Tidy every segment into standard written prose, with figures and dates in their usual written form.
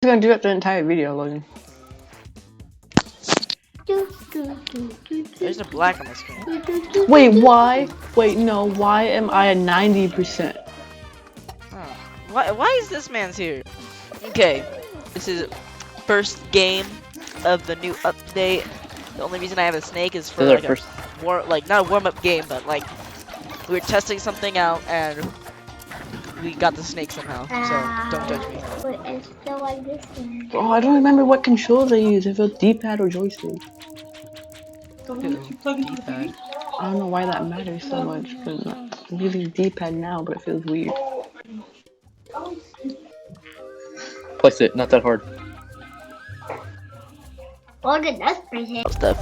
Gonna do that the entire video, Logan. There's a black on my screen. Wait, why? Wait, no. Why am I at 90%? Huh. Why is this man's here? Okay, this is first game of the new update. The only reason I have a snake is for like not a warm-up game, but like we were testing something out and we got the snake somehow. So don't judge me. But it's still like this one. Oh, I don't remember what controls I use. If it was D-pad or joystick. D-pad. I don't know why that matters so much, but I'm using D-pad now, but it feels weird. Place it, not that hard. Logan, that's pretty. Stuff.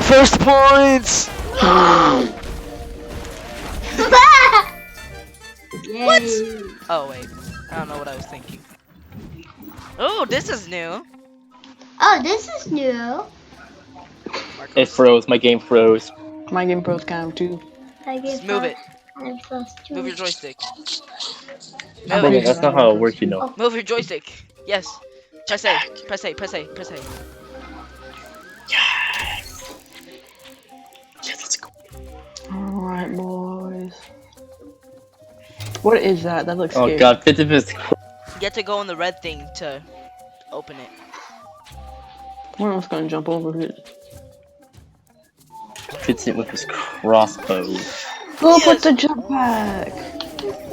First points. What? Oh wait, I don't know what I was thinking. Oh, this is new. Oh, this is new. Marcos. It froze. My game froze. My game pro's kind of too. Just move it. I'm frustrated. Move your joystick. Logan, that's not how it works, you know. Move your joystick. Yes. Press A. Press A. Press A. Press A. Yes, let's go. Alright, boys. What is that? That looks Oh scary. god, Fitz is. You get to go on the red thing to open it. We're almost gonna jump over it. Fits it with his crossbow. Look Yes. with the jetpack!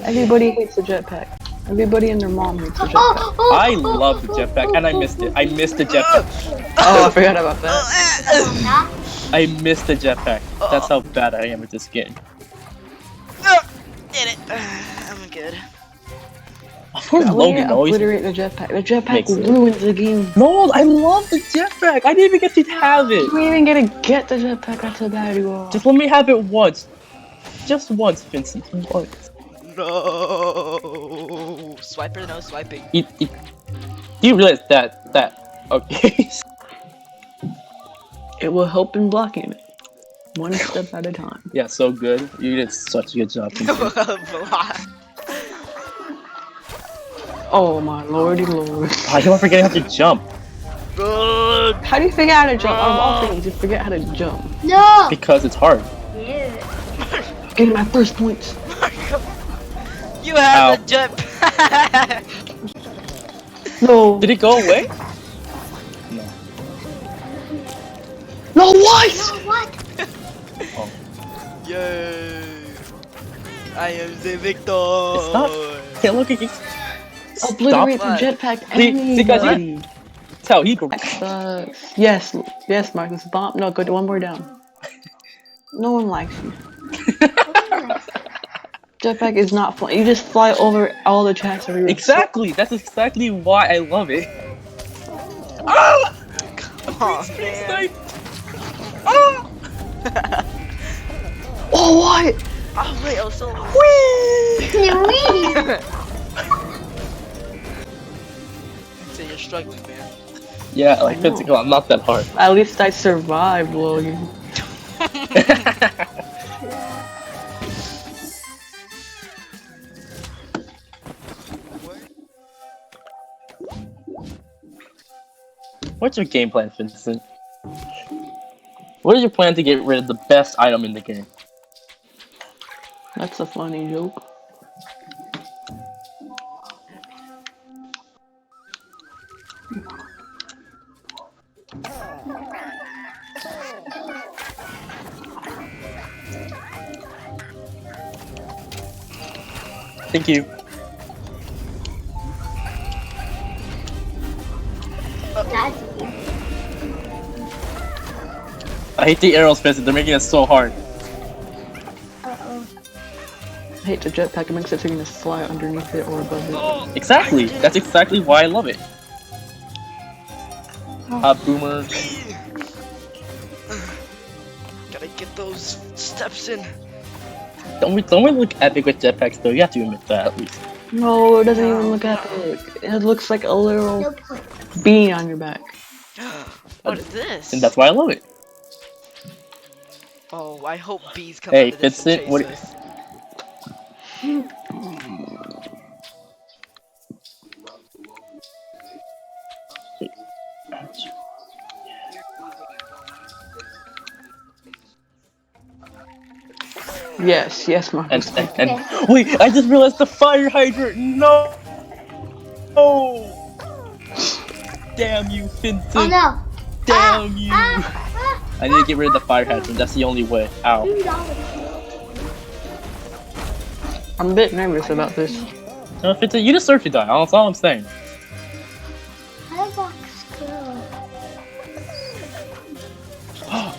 Everybody hates the jetpack. Everybody and their mom hates the jetpack. I love the jetpack, and I missed it. I missed the jetpack. Oh, I forgot about that. I missed the jetpack. That's how bad I am with this game. Did it. I'm good. Where's We Logan need to always? obliterate the jetpack. The jetpack Makes sense. ruins the game. No, I love the jetpack. I didn't even get to have it. You don't even get to get the jetpack. That's how bad you are. Just let me have it once. Just once, Vincent. Once. No. Swiper, no swiping. You realize that okay. It will help in blocking it. One step at a time. Yeah, so good. You did such a good job. Vincent. Oh my lordy lord. I keep on forgetting how to jump How do you figure out how to jump? Out of all things, you forget how to jump. No. because it's hard. Yeah. Getting my first points. You have Ow. the jetpack. No. Did it go away? No. No, what? What? Yay. I am the victor. It's not. Hey, look, Obliterate stop. the jetpack. See, guys, Anybody. That's how he goes. Sucks. Yes, yes, Marcus. Bomb. No, go to one more down. No one likes you. Jetpack is not fun. You just fly over all the tracks everywhere. Exactly. That's exactly why I love it. Oh! Oh, man. Oh! Oh, what? Oh, wait, I was so low. So you're struggling, man. Yeah, like I know. physical. I'm not that hard. At least I survived, Logan. What's your game plan, Vincent? What is your plan to get rid of the best item in the game? That's a funny joke. Thank you. That's I hate the arrows, Vincent. They're making it so hard. uh-oh. I hate the jetpack. It makes it so you can just fly underneath it or above it. Oh, Exactly. That's exactly why I love it. Boomer. gotta get those steps in. Don't we look epic with jetpacks though? You have to admit that at least. No, it doesn't even look epic. It looks like a No little point. bee on your back. What is this? And that's why I love it. Oh, I hope bees come Hey, out of this and Vincent, what- chase us. Yes, yes, Marcus. And wait, I just realized the fire hydrant. No. Oh. Damn you, Vincent. Oh no. Damn you. I need to get rid of the fire hydrant. That's the only way. Ow. I'm a bit nervous about this. No, Vincent, you deserve to die. That's all I'm saying.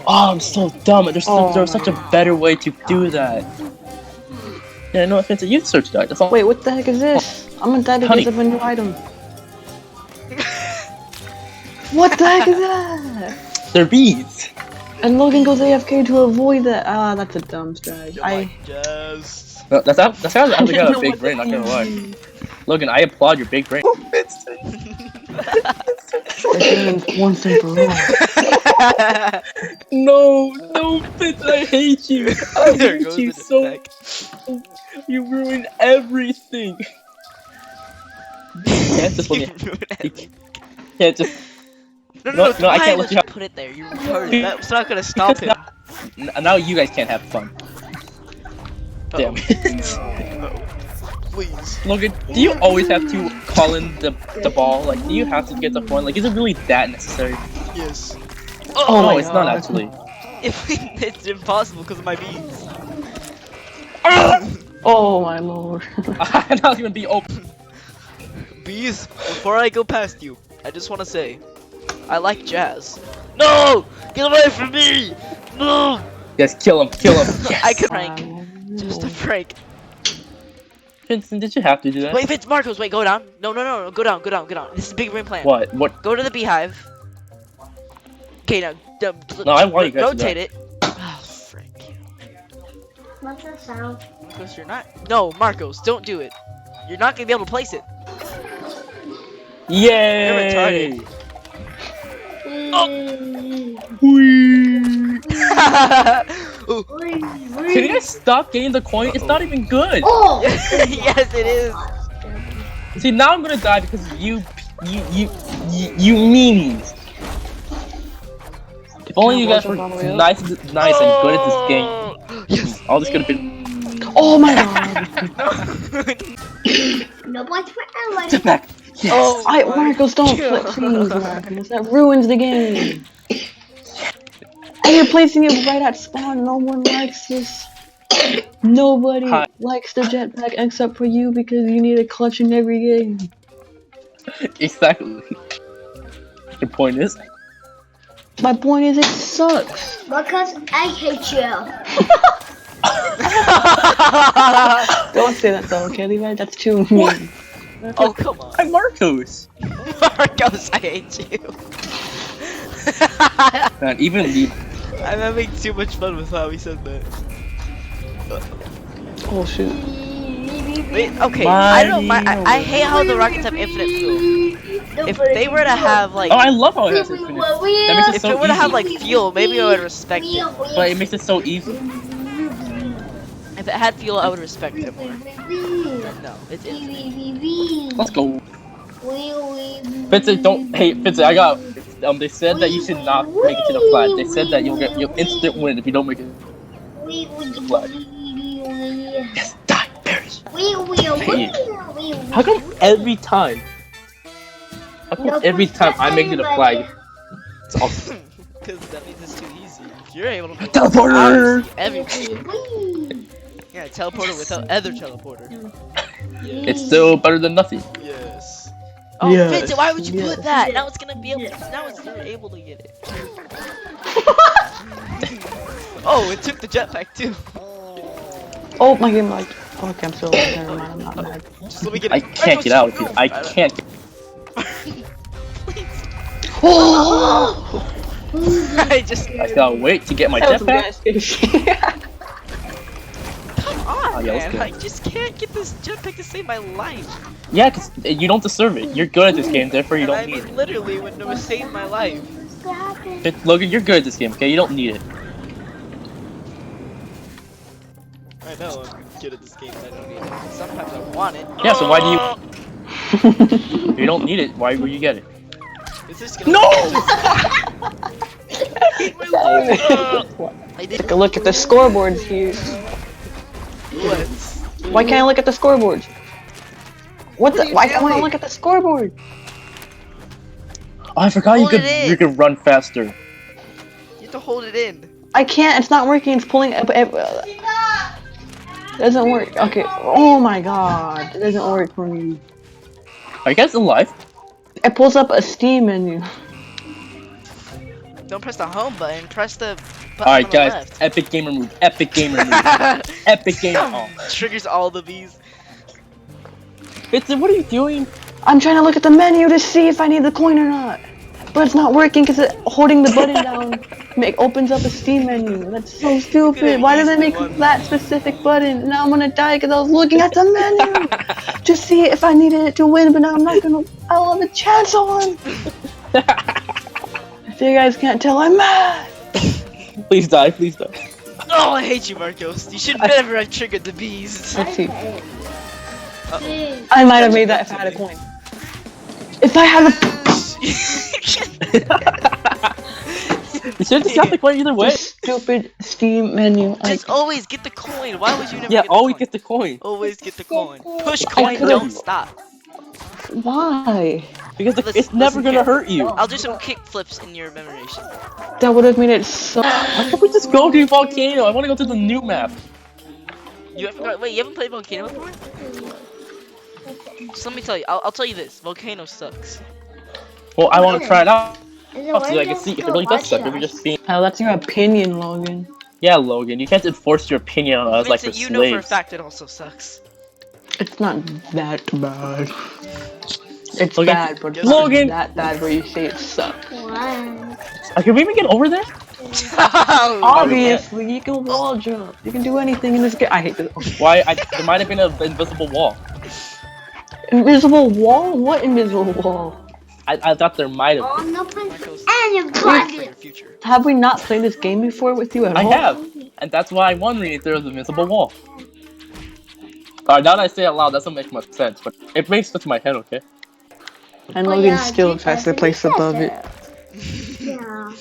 Oh, I'm so dumb. There's such a better way to do that. Yeah, no, Vincent, you deserve to die. That's all. Wait, what the heck is this? I'm gonna die because of a new item. What the heck is that? They're bees. And Logan goes AFK to avoid that. Ah, that's a dumb strategy. No, that's how I got a big brain. Not gonna lie. Logan, I applaud your big brain. Once and for all. No, Vincent, I hate you. I hate you so. You ruined everything. You can't just let me. You can't just. No, I can't let you have. Put it there. You're retarded. That's not gonna stop him. Now you guys can't have fun. Damn it. Please. Logan, do you always have to call in the ball? Like, do you have to get the point? Like, is it really that necessary? Yes. Oh, no, it's not actually. It's impossible because of my beans. Oh my lord. I'm not gonna be open. Bees, before I go past you, I just want to say, I like jazz. No! Get away from me! No! Yes, kill him. Yes. I could prank. Just a prank. Vincent, did you have to do that? Wait, Vince, Marcos, wait, go down. No, go down. This is big brain plan. What? Go to the beehive. Okay, now, no, I want you guys rotate to it. Oh, frick. What's that sound? Marcos, you're not. No, Marcos, don't do it. You're not gonna be able to place it. Yay! You're retarded. Can you guys stop getting the coin? It's not even good. Oh! Yes, it is. See, now I'm gonna die because you meanies. If only you guys were nice and good at this game. Yes. All this could have been. Oh my god. No points for Ellen. Step back. Yes. Oh, Marcos, don't flip things, Marcos. That ruins the game. And you're placing it right at spawn. No one likes this. Nobody likes the jetpack except for you because you need a clutch in every game. Exactly. Your point is? My point is it sucks. Because I hate you. Don't say that though, okay, Levi? That's too mean. Oh, come on. I'm Marcos. Marcos, I hate you. Man, even the. I'm having too much fun with how he said that. Oh shoot. Wait, okay, I hate how the rockets have infinite fuel. If they were to have like, Oh, I love how it has infinite. That makes it if so it were to easy. have like fuel, maybe I would respect it. But it makes it so easy. If it had fuel, I would respect it more. No, it didn't. Let's go. Vincent, don't. Hey, Vincent, I got. They said that you should not make it to the flag. They said that you'll instant win if you don't make it to the flag. Yes, die, perish. How come every time? How come every time I make it to the flag? It's awesome. Because that means it's too easy. If you're able to Teleporter! everything. Yeah, teleporter without other teleporter. Yeah. It's still better than nothing. Yes. Oh, Yes, Vincent, why would you yes. put that? Now it's gonna be able. Now it's you're able to get it. Oh, it took the jetpack too. Oh, my game lagged. Oh, okay, I'm still alive. Never mind, I'm not mad. Just let me get it. I can't get out of here. I can't get. I just. I gotta wait to get my That was jetpack. Come on, yeah, man. let's I just can't get this jetpack to save my life. Yeah, because you don't deserve it. You're good at this game, therefore you And don't I need mean, it. literally, when it was saving my life. Logan, you're good at this game, okay? You don't need it. I know I'm good at this game. I don't need it. Sometimes I want it. Yeah, so why do you... If you don't need it, why would you get it? Is this gonna No! I did Take a look at the scoreboards here. what? Why can't I look at the scoreboards? What the? are you Why can't I doing? look at the scoreboard? Oh, I forgot Hold it in. you could run faster. You have to hold it in. I can't. It's not working. It's pulling. It doesn't work. Okay. Oh my god. It doesn't work for me. Are you guys alive? It pulls up a Steam menu. Don't press the home button. Press the button Alright on the guys, left. epic gamer move. Epic gamer move. Epic gamer. Oh. Triggers all the bees. Vincent, what are you doing? I'm trying to look at the menu to see if I need the coin or not. But it's not working because holding the button down opens up a Steam menu. That's so stupid. Why did they make that specific button? Now I'm gonna die because I was looking at the menu to see if I needed it to win, but now I'm not gonna. I'll have a chance on. If you guys can't tell, I'm mad. Please die, please die. Oh, I hate you, Marcos. You should never have triggered the bees. Let's see. Dude. I might have made that if I had a coin. If I had a You should just have the coin either way. stupid Steam menu. Just always get the coin. Why would you never Yeah, get the always coin? get the coin. Always get the coin. Push coin, could've- don't stop. Why? Because Listen- it's never listen gonna here. hurt you. I'll do some kick flips in your memoration. That would have made it so. Why can't we just go to Volcano? I wanna go to the new map. You haven't, wait, you haven't played Volcano before? Just let me tell you. I'll tell you this. Volcano sucks. Well, I wanna try it out. Is So I can see if it really does suck. If you're just being. Oh, that's your opinion, Logan. Yeah, Logan, you can't enforce your opinion on us like we're Vincent, you know for a slaves. fact it also sucks. It's not that bad. It's Logan- bad, but it's Logan! not that bad where you say it sucks. One. Can we even get over there? Obviously, you can wall jump. You can do anything in this game. I hate this. Why? There might have been an invisible wall. Invisible wall? What invisible wall? I thought there might have. On the prince Marcos, and your for body. your future. Have we not played this game before with you at I all? have, and that's why I'm wondering if there was an invisible wall. Alright, now that I say it out loud, that doesn't make much sense, but it makes sense in my head, okay? And Oh, Logan yeah, still Jesus, has to place yes, above it. Yeah.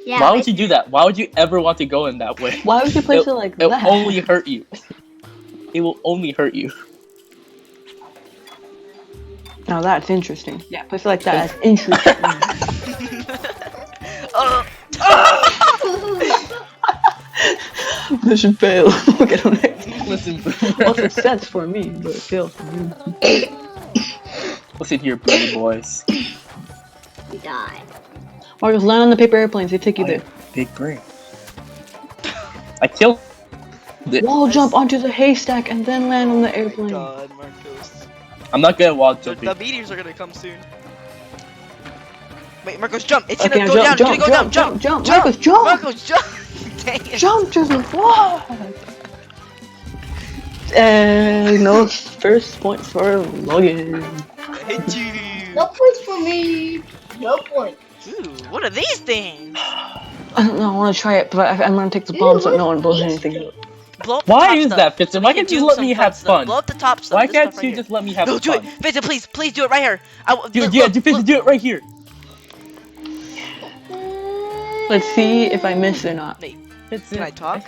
Yeah. Why would you do that? Why would you ever want to go in that way? Why would you place it like It'll that? only hurt you. It will only hurt you. Now that's interesting. Yeah, place it like that. That's interesting. Mission fail. We'll get on next. Listen, Well, success for me, but fail for you. listen here, pretty boys. You die. Marcus, land on the paper airplanes. They take you there. Big brain. I killed it. Wall jump onto the haystack and then land on the airplane. God, Marcos. I'm not good at wall jumping. The meteors are gonna come soon. Wait, Marcos, jump! It's Okay, gonna go down! jump, It's gonna go jump, down! jump, Marcus, jump! Marcos, jump! Dang it! Jump to the wall! And no first points for Logan. I hate you! No points for me. No points. Ooh, what are these things? I don't know, I want to try it, but I'm gonna take the bomb so no one blows anything up. Blow up the Why top is stuff. that, Vincent? Why can't Do you let some me have stuff. fun? Blow up the top stuff. Why this can't stuff you right just let me have here. No, do fun? it! Vincent, please do it right here! Dude, yeah, Vincent, do it right here. Let's see if I miss or not. Wait, Vincent. can I talk?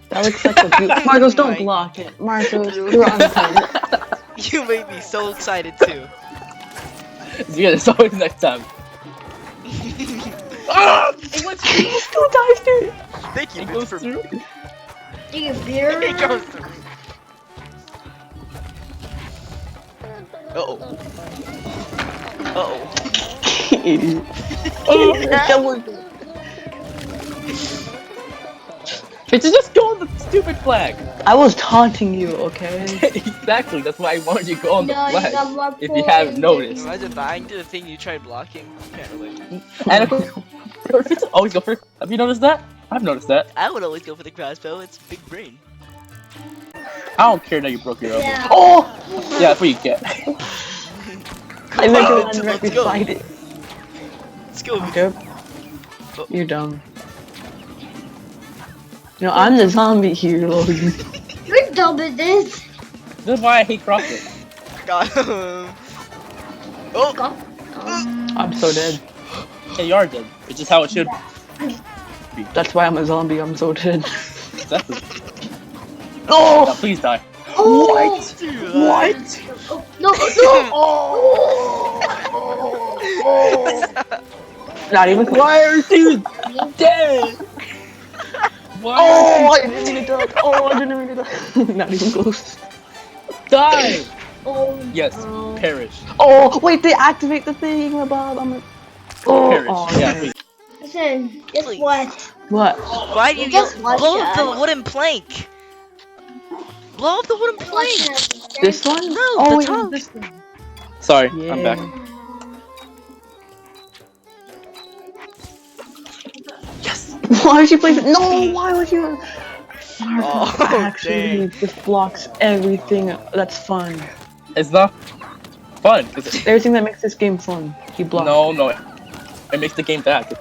That looks like a beautiful. Marcos, don't block it. Marcos, you're on the target. You made me so excited too. Yeah, it's always next time. Ah! It went Still dies, dude. Thank you, It Vince, goes for through. Do you beer? It goes through. Uh-oh. Uh-oh. Idiot. Vincent, just go on the stupid flag. I was taunting you, okay? Exactly, that's why I wanted you to go on the No, you got flag. more If you haven't points. noticed. Imagine dying to the thing you tried blocking. Can't relate. And of course, Vincent always go first. Have you noticed that? I've noticed that. I would always go for the crossbow. It's big brain. I don't care that you broke your elbow. Yeah. Oh! Yeah, that's what you get. I think on, you're Vincent, right let's go. beside it. Let's go. Okay. You're dumb. No, I'm the zombie here, Logan. Whose job is this? This is why I hate CrossFit. Got him. Oh, I'm so dead. Hey, you are dead. It's just how it should be. That's why I'm a zombie. I'm so dead. Exactly. Oh! Now, please die. What? What? Oh, no, no! Not even close. Why are you dead? Why Oh, are I didn't mean to die. Oh, I didn't mean to die. Not even close. you die? Oh, Yes, no. perish. Oh, wait, they activate the thing, Bob. I'm a... Oh, Perish. oh, Yeah, please. Listen, guess Please. what? What? why do you Just blow watch up the that. wooden plank? Blow up the wooden plank. This one? No, Oh, the wait, top. this one. Sorry, Yeah. I'm back. Yes. Why would you play? No, why would you? Oh, Actually, dang. this blocks everything that's fun. It's not fun. 'Cause Everything that makes this game fun, he blocks. no. It makes the game bad.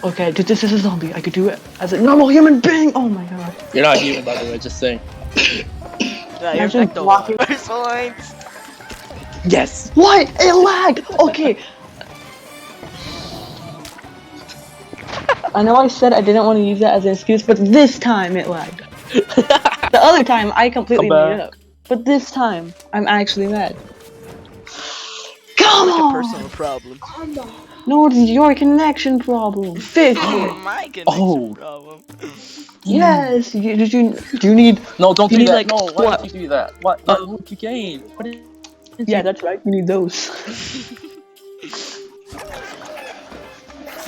Okay, this is a zombie. I could do it as a normal human being. Oh my god. You're not human, by the way. Just saying. Yeah, you're Imagine back to blocking- first points. Yes. What? It lagged. Okay. I know I said I didn't want to use that as an excuse, but this time it lagged. The other time I completely Come made it back. up. But this time I'm actually mad. Come Like a on! personal problem. Come on. No, it's your connection problem. Fix it. My connection Oh. problem. Yes. Do you need? No, don't You do need, that. like, No, why what? would you do that? What? What you gain? What is? Yeah, that's right. You need those.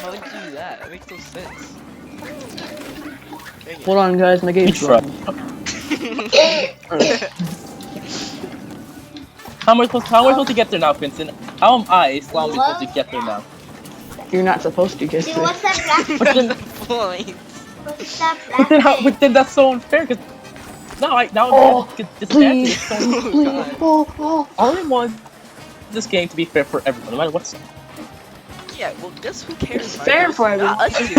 Why would you do that? That makes no sense. Dang it. Hold on, guys. My game's Try. wrong. How am I supposed to get there now, Vincent? How am I, Islam, supposed to get there now? You're not supposed to get See, this. what's that black What's thing? the point? What's that But then, black thing? but then that's so unfair. Cause now Oh, it's disadvantage. please. So Please. Oh. all I want this game to be fair for everyone, no matter what's. Yeah, well, just who cares? It's Marcos? fair for Not us two.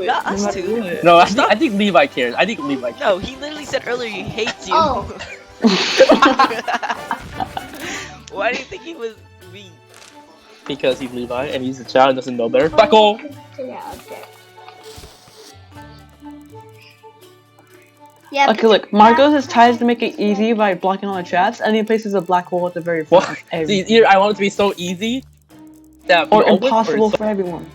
Not No us matter two. what. No, I think Levi cares. I think Levi cares. No, he literally said earlier he hates you. Oh. Why do you think he was weak? Because he's Levi and he's a child and doesn't know better. Buckle! Yeah, okay. Yeah, Okay, look. Marcos tries to make it easy by blocking all the traps, and he places a black hole at the very front. What? of everything. Either I want it to be so easy that Or we always- impossible or for everyone.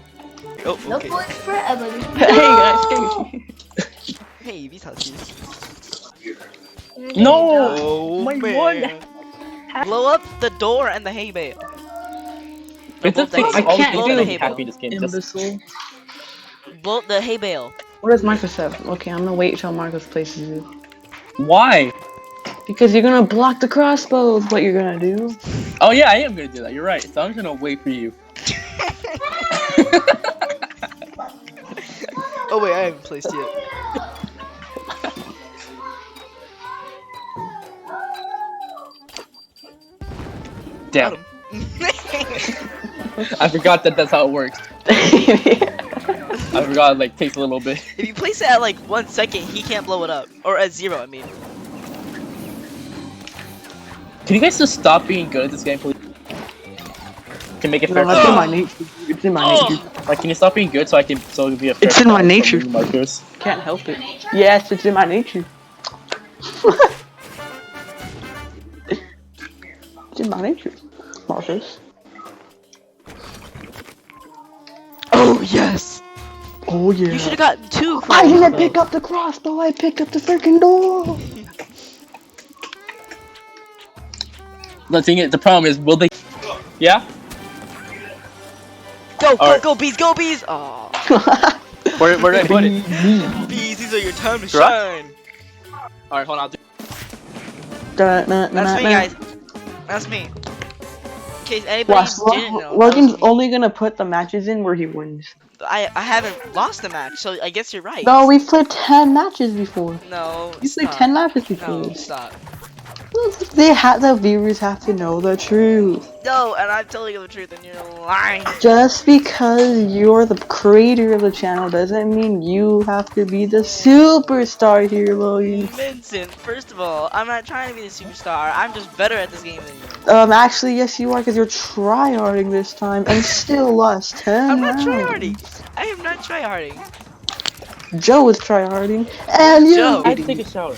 Oh, no okay. points for Emily. Hey guys. Hey, Vitasis. No! Oh, my man. Blow up the door and the hay bale. It's Blow a thing. the- I can't blow do the it. hay Happy bale. this game. Just Imbecile. Blow the hay bale. What does Marcos have? Okay, I'm gonna wait till Marcos places it. why? Because you're gonna block the crossbows. What you're gonna do? Oh yeah, I am gonna do that. You're right. So I'm gonna wait for you. Oh wait, I haven't placed yet. Damn. Got him. I forgot that that's how it works. I forgot it like takes a little bit. If you place it at like 1 second, he can't blow it up. Or at 0, I mean. Can you guys just stop being good at this game, please? Can make it fair. No, that's in my nature. It's in my nature. Like, can you stop being good so I can so it'll be a fair It's in my fight for nature. me, Marcos? Can't help it. Yes, it's in my nature. It's in my nature, Marcos. Oh yes! Oh yeah. You should have gotten 2 I crows. didn't pick up the crossbow. I picked up the freaking door. The problem is, will they? Yeah. Go, go, Alright. go, bees, go, bees! Aw. Where did I put it? Bees, these are your time to Drop. shine. All right, hold on. That's me, guys. That's me. In case anybody Watch, didn't know, that was Logan's me. only gonna put the matches in where he wins. I haven't lost a match, so I guess you're right. No, we've played 10 matches before. No, You played stop. 10 matches before. No, stop. The viewers have to know the truth. No, and I'm telling you the truth, and you're lying. Just because you're the creator of the channel doesn't mean you have to be the superstar here, Logan. Vincent, first of all, I'm not trying to be the superstar. I'm just better at this game than you. Actually, yes, you are, because you're tryharding this time and still lost 10 I'm not rounds. tryharding. I am not tryharding. Joe is tryharding, and you. Joe. I take a shower.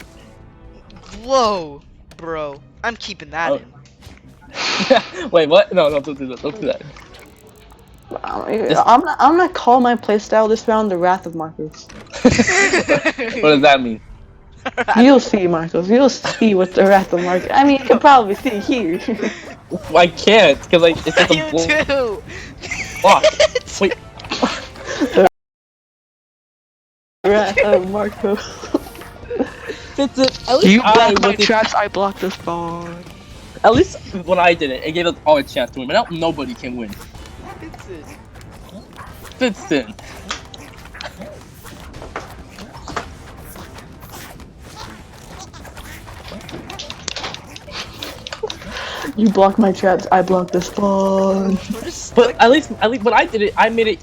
Whoa, bro. I'm keeping that Oh. in. Wait, what? No, don't do that. Don't do that. I'm not calling my playstyle this round the Wrath of Marcos. What does that mean? You'll see, Marcos. You'll see what the Wrath of Marcos. I mean, you can probably see here. I can't, because like it's just a You too. block. Wait. Wrath of Marcos. Vincent, at least You I blocked my wasn't- traps. I blocked the spawn. At least when I did it gave us all a chance to win. But now nobody can win. Vincent. Vincent. You blocked my traps. I blocked the spawn. But at least when I did it, I made it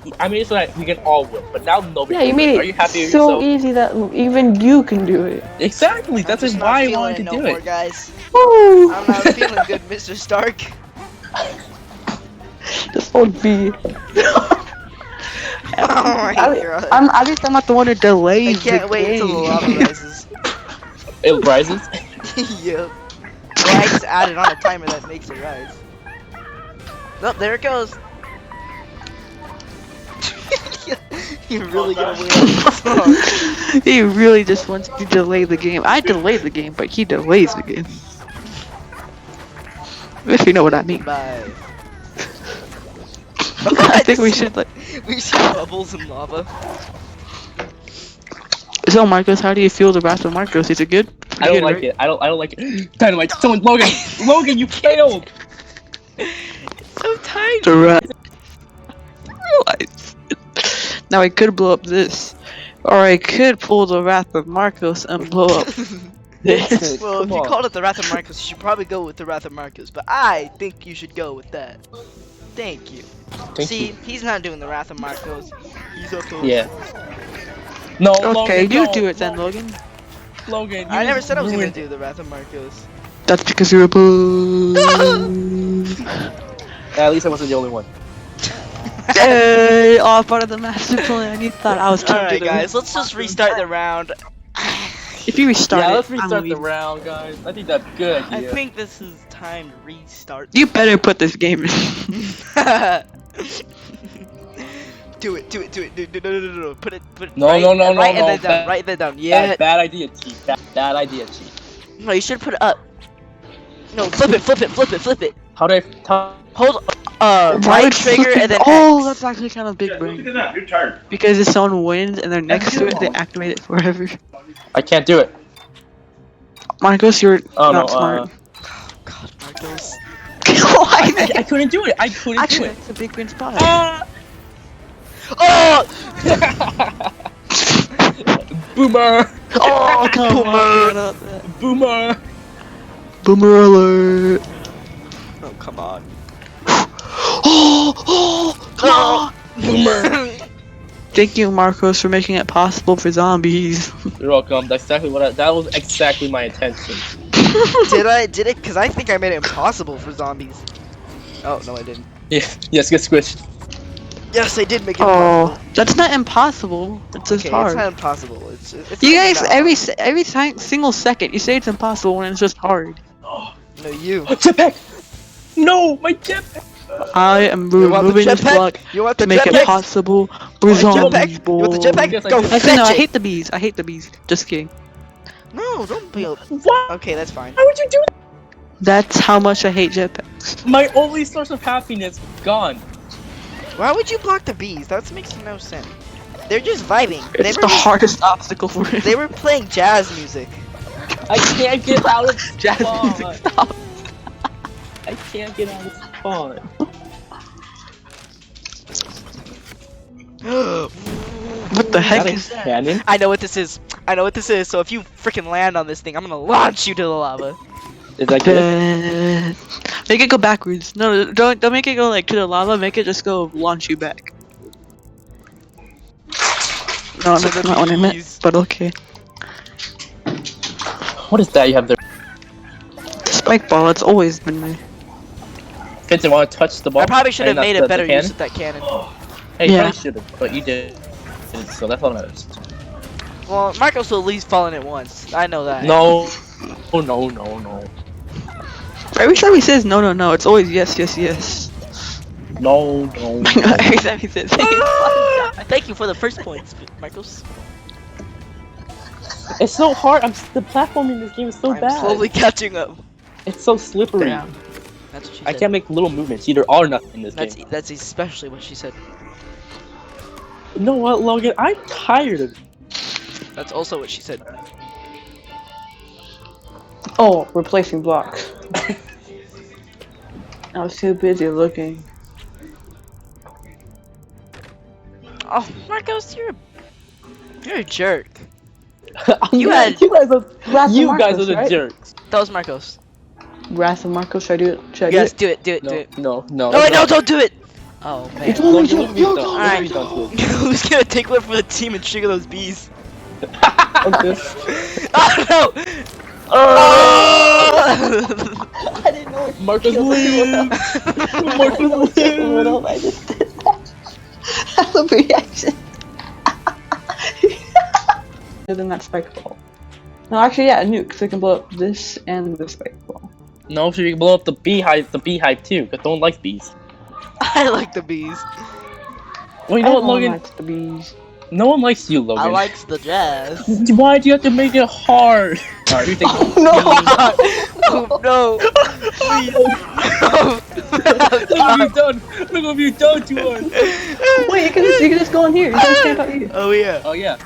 so that we can all win. But now nobody. Yeah, you can made win. it Are you happy with so yourself? easy that even you can do it. Exactly. That's I'm just just why I not wanted to feeling do no more, it. guys. Woo! I'm not feeling good, Mr. Stark. This would be. Oh my god. At least I'm not the one who I delays can't the wait until the game. lava rises. It rises. Yep. Well, I just added on a timer that makes it rise. Nope, there it goes. You're really gonna win this song. He really just wants to delay the game. I delayed the game, but he delays the game. If you know what I mean. Bye. I think we should like. We see bubbles and lava. So Marcos, how do you feel the Wrath of Marcos? Is it good? I don't like it. I don't like it. Dynamite. Someone, Logan, you failed. So tiny. The Wrath. Realize. Now I could blow up this, or I could pull the Wrath of Marcos and blow up this. Well, if Come you on. called it the Wrath of Marcos, you should probably go with the Wrath of Marcos. But I think you should go with that. Thank you. Thank See, you. he's not doing the Wrath of Marcos. He's up to. Yeah. No. Okay, Logan, you no. do it then, Logan. Logan. I you never said I was gonna ruined- do the Wrath of Marcos. That's because you're a boo. At least I wasn't the only one. Hey, all part of the master plan. You thought I was trying to Alright, do the- guys, let's just restart the round. If you restart Yeah, it, let's I'm restart the leaving. round, guys. I think that's a good I idea. think this is time to restart. You better put this game in. Do it. No. Put it. No, right, no, no, no, right no, and then down. that- Right then down. Yeah. Bad idea, Chief. Bad idea, Chief. No, you should put it up. No, flip it. How do I tell? Hold. Why Right would trigger flipping- and then Oh, X. that's actually kind of big brain. Look at that, you're tired. Because if someone wins and they're next to it, they activate it forever. I can't do it. Marcos, you're Oh, not no, smart. God, Marcos. Why? I couldn't do it. I couldn't Actually, do it. it's a big brain spot. Ah! Oh! Boomer! Oh, come Boomer. on. Boomer! Boomer alert. Oh, come on. Oh, come on. Boomer! Thank you, Marcos, for making it possible for zombies. You're welcome. That's exactly what that was exactly my intention. Did it? Because I think I made it impossible for zombies. Oh, no, I didn't. Yeah. Yes, get squished. Yes, I did make it impossible. Oh, that's not impossible. It's just Okay, hard. it's not impossible. It's You not guys, that every single second, you say it's impossible when it's just hard. hard. No, you. Jetpack! No, my jetpack! I am You want the removing this jetpack? block You want to the make it jetpack? possible for You want the zombies. jetpack? You want the jetpack? Yes, I Go do. fetch Actually, no, I it. hate the bees. I hate the bees. Just kidding. No, don't be. What? Okay, that's fine. Why would you do that? That's how much I hate jetpacks. My only source of happiness gone. Why would you block the bees? That makes no sense. They're just vibing. They It's were the just- hardest obstacle for it. They were playing jazz music. I can't get out of Jazz spawn. music, stop. I can't get out of spawn. What the heck That is that? cannon? I know what this is. So if you freaking land on this thing, I'm gonna launch you to the lava. Is that good? Make it go backwards. No, don't make it go like to the lava. Make it just go launch you back. No, To that's the not what I meant. bees. But okay. What is that you have there? The spike ball. It's always been there. Vincent, want to touch the ball? I probably should have Not made the a better cannon? use of that cannon. Hey, you Yeah. probably should have, but you did. So that's all that matters. Well, Marcos will at least fall in it once. I know that. No. Oh, no. Every time he says no, no, no, it's always yes, yes, yes. No. Every time he says Thank you for the first points, Marcos. It's so hard. The platform in this game is so I'm bad. slowly catching up. It's so slippery. Damn. That's what she I said. can't make little movements. Either all or nothing in this game. That's especially what she said. You know what, Logan? I'm tired of it. That's also what she said. Oh, replacing blocks. I was too busy looking. Oh, Marcos, you're a jerk. you had- guys are Wrath of Marcos, the right? jerks. That was Marcos. Wrath of Marcos, should I do it? Should I Yes, do do it. No. No, wait, no, don't do it. Oh man. It's only Logan, look at me, you. though. Look at me, don't do it. Who's gonna take one for the team and trigger those bees? Okay. Oh no! Oh! I didn't know it. Marcus Williams. Marcus Williams. I just did that. That's a reaction. Other than that spike ball. No, actually, yeah, a nuke, so I can blow up this and the spike ball. No, so you can blow up the beehive too, because no one likes bees. I like the bees. Well, you know what, Everyone Logan? likes the bees. No one likes you, Logan. I likes the jazz. Why do you have to make it hard? Alright, you think No! Oh no! Please. Look what you've done! Look what you've done to us! Wait, you can just go in here. You can just camp out here. Oh yeah. Oh yeah.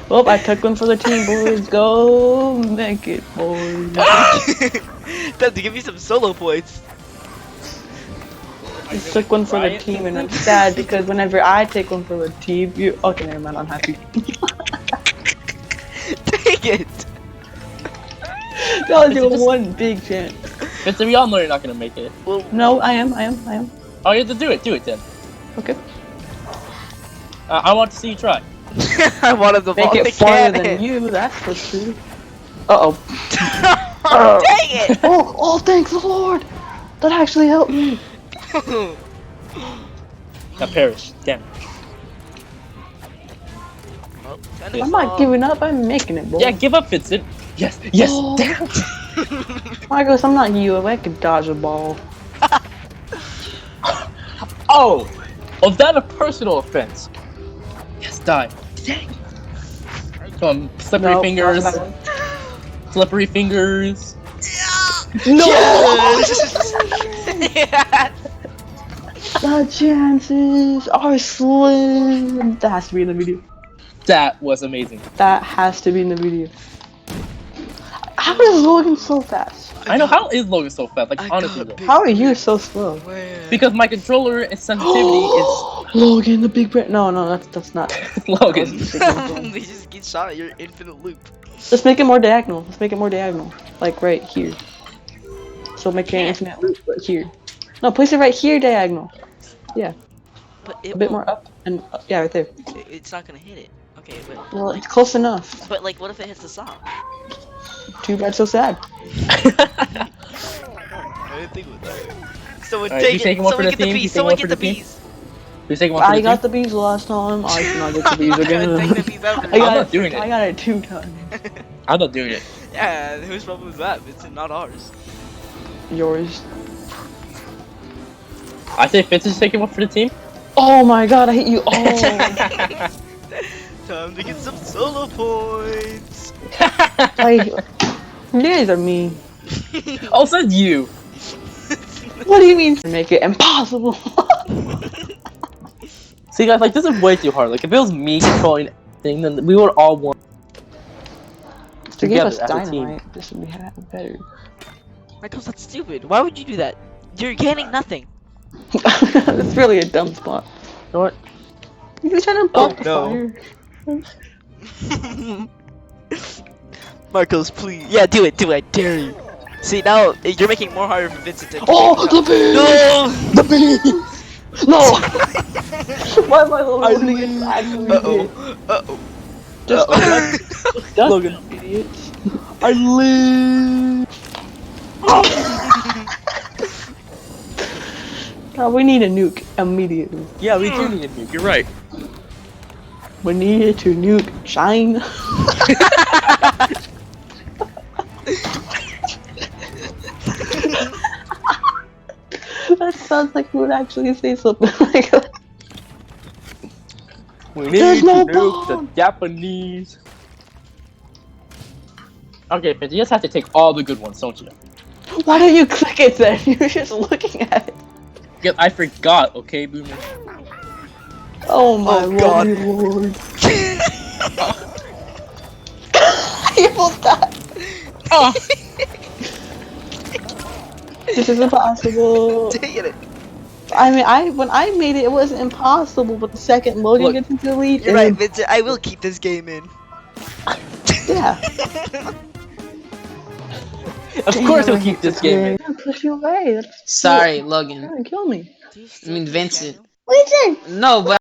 Well, I took one for the team, boys. Go make it, boys. Time to give me some solo points. I took one for the team, and I'm sad because whenever I take one for the team, you. Okay, never mind. I'm happy. Dang it! That was your one big chance. Vincent, we all know you're not gonna make it. Well, No, I am. Oh, you have to do it then. Okay. I want to see you try. I wanted to Make fall in the it farther cannon. than you. That's for true. Uh oh. Oh, dang it! Oh, thank the Lord. That actually helped me. Now perish. Damn. Well, I'm not giving up. I'm making it, boy. Yeah, give up, Vincent. Yes. Oh. Damn. Marcos, I'm not you. I can dodge a ball. Oh, was that a personal offense? Yes, die. Dang. Come on, slippery No, fingers. not that Slippery fingers. No! Yeah. The chances are slim. That has to be in the video. That was amazing. That has to be in the video. How is Logan so fast? I know, how is Logan so fast? Like, I honestly, got though. How are you so slow? Because my controller and sensitivity Logan, the big brain. No, that's not. is Logan. They just get shot at your infinite loop. Let's make it more diagonal. Like right here. So make it an infinite loop, but here. No, place it right here, diagonal. But it A bit won't- more up and yeah, right there. It's not gonna hit it. Okay, but Well, it's close enough. like, what if it hits the sock? Too bad, so sad. I didn't think of that. Someone Alright, take you it. taking one for Someone the get the team? You bees. taking Someone one get for the the team? bees. Who's taking one for I the got team? the bees last time. I should not get the bees Take the again. bees out. I I'm got not doing it. I got it 2 times. I'm not doing it. Yeah, whose problem is that? It's not ours. Yours. I say Vincent's taking one for the team. Oh my god, I hate you. Oh. Time to get some solo points. You guys are mean. Oh, said you. What do you mean? Make it impossible. See, guys, like, this is way too hard. Like, if it was me controlling everything, then we would all want To give us together as a team. dynamite, this would be better. Michael's that's stupid. Why would you do that? You're gaining nothing. It's really a dumb spot. You know what? You're trying to Oh, block the no. fire. Marcos, please. Yeah, do it, I dare you. See, now you're making it more harder for Vincent to. Oh, the bees! No! The bees! No! Why am I holding it actually hit? Uh-oh. Just Logan. idiots. I live. God, we need a nuke immediately. Yeah, we do need a nuke. You're right. We need to nuke China. That sounds like we would actually say something like that. We need There's to no nuke the bomb. Japanese. Okay, but you just have to take all the good ones, don't you? Why don't you click it then? You're just looking at it. Yeah, I forgot. Okay, Boomer. Oh my God. lord. You almost died. Oh. This is impossible. Dang it. I mean, when I made it, it wasn't impossible, but the second Logan Look, gets into the lead, You're right, Vincent. I will keep this game in. yeah. Of course he'll keep this game in. I'm pushing away. That's Sorry, Logan. trying to kill me. I mean Vincent. Vincent! No, but